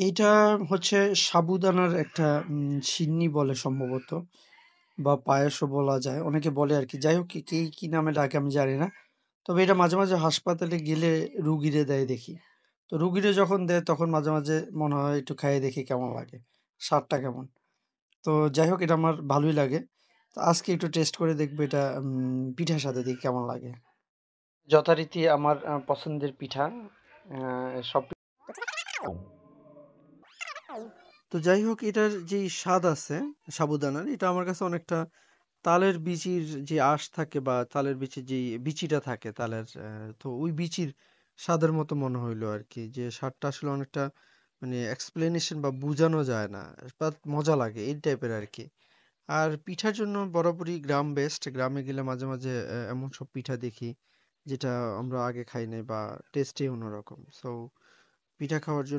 এইটা হচ্ছে সাবুদানার একটা সিন্নি বলে সম্ভবত, বা পায়েসও বলা যায়। অনেকে বলে আরকি। যাই হোক কে কি নামে ডাকে আমি জানি না। তবে এটা মাঝে, মাঝে হাসপাতালে গেলে রুগীরে দেয় দেখি। তো রুগীরে যখন দেয় তখন মাঝে, মাঝে মনে হয় একটু খাইয়ে দেখি কেমন লাগে। স্বাদটা কেমন? তো যাই হোক এটা আমার ভালোই লাগে। তো আজকে একটু টেস্ট করে দেখব এটা পিঠার সাথে দেখি কেমন লাগে। যথারীতি আমার পছন্দের পিঠা। সব তো যাই হোক এটার যেই স্বাদ আছে সাবুদানার, এটা আমার কাছে অনেকটা তালের বিচির যে আঁশ থাকে বা তালের বিচির যেই বিচিটা থাকে তালের, তো ওই বিচির স্বাদের মতো মনে হইলো আরকি। যে স্বাদটা আসলে অনেকটা মানে এক্সপ্লেনেশন বা বুঝানো যায় না। বাট মজা লাগে এই টাইপের আরকি। আর পিঠার জন্য বরাবরই গ্রাম বেস্ট। গ্রামে গেলে মাঝে, মাঝে এমন সব পিঠা দেখি যেটা আমরা আগে খাই নাই বা টেস্টেই অন্যরকম। সো পিঠা খাওয়ার জন্য